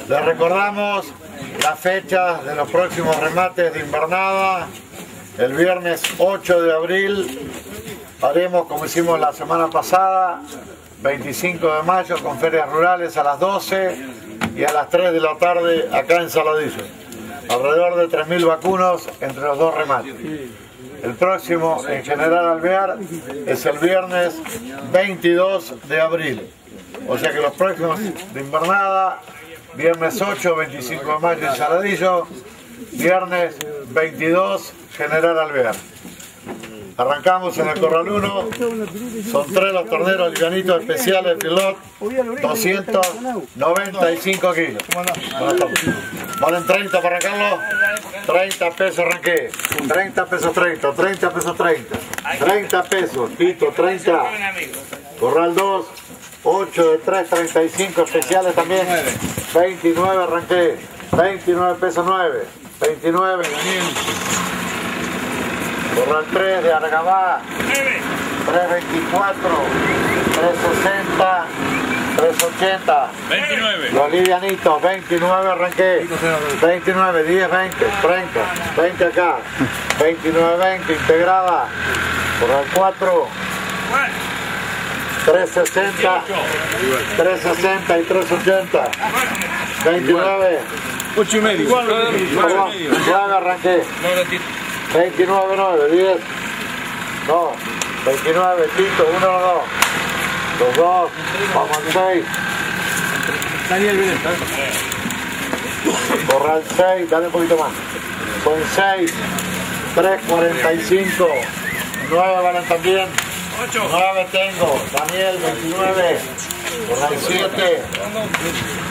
Les recordamos la fecha de los próximos remates de invernada. El viernes 8 de abril haremos, como hicimos la semana pasada, 25 de mayo con ferias rurales a las 12 y a las 3 de la tarde acá en Saladillo. Alrededor de 3.000 vacunos entre los dos remates. El próximo en General Alvear es el viernes 22 de abril. O sea que los próximos de invernada, viernes 8, 25 de mayo en Saladillo, viernes 22 General Alvear. Arrancamos en el Corral 1, son 3 los torneros livianitos especiales Pilot, 295 kilos. ¿Valen 30 para arrancarlo? 30 pesos arranqué, 30 pesos 30, 30 pesos 30, 30 pesos, Pito, 30. Corral 2, 8 de 3, 35 especiales también, 29 arranqué, 29 pesos 9, 29, Daniel. Corral 3 de Argabá, 324, 360, 380. 29. Los livianitos, 29 arranqué, 29, 10, 20, 30, 20 acá, 29, 20 integrada. Corral 4, 360, 360 y 380. 29. 8 y medio. Perdón, 9 arranqué. 29, 9, 10. No, 29, Tito, 1, 2. Los dos, vamos al 6. Daniel, viene. Corral 6, dale un poquito más. Son 6, 345. 9 valen también. 9 tengo. Daniel, 29. Corral 7.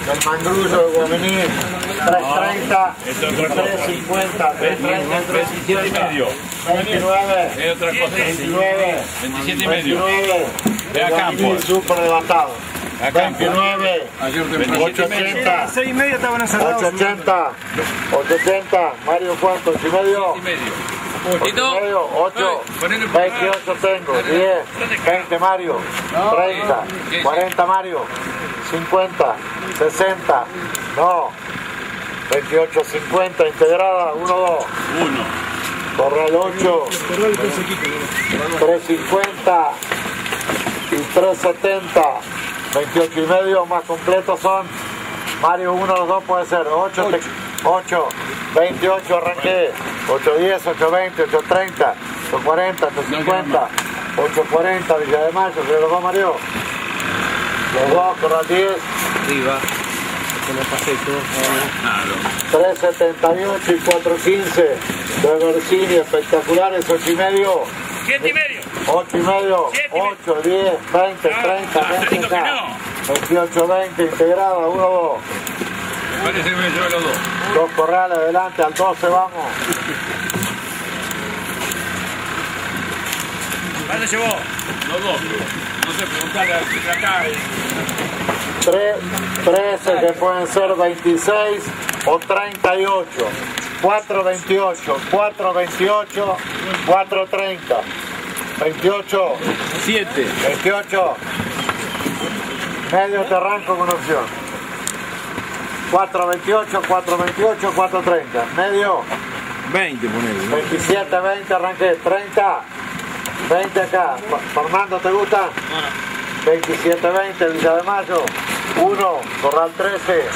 Del Mangrullo de Guamení. 330. 350. 330. 27 y medio. 29. Es otra cosa. 29. 27 y medio. 29. Ve a campo. Súper levantado. A campo. 29. 880. 6 y medio estaban encerrados. 880. 880. Mario, ¿cuánto? 8 y medio. 7 y medio. 8 y medio. 8. 28 tengo. 10. 20 Mario. 30. 40 Mario. 50. 60. No. 28, 50. Integrada. 1, 2. 1. Corral 8. 350. Y 370. 28 y medio más completos son Mario 1, los dos puede ser 8, 8, 28 arranqué, 810, 820, 830, 840, 850, 840 Villa de Mayo, ¿se los dos Mario? Los dos, Corral 10. Arriba. Con el paseto. 378 y 415 de Bersini, espectaculares, 8 y medio. 7 y medio. 8 y medio, 8, 10, 20, 30, 20 acá. 28, 20, integrada, 1, 2. Parece que me llevo los dos. 2 corrales adelante, al 12 vamos. ¿Cuánto llevó? Los dos. No sé, preguntarle a acá. 13 que pueden ser 26 o 38. 428, 428, 430. 28, 7. 28. Medio te arranco con opción. 428, 428, 430. Medio. 20, ponele. 27, 20 arranqué. 30. 20 acá. Fernando, ¿te gusta? 27, 20, Villa de Mayo. 1, Corral 13.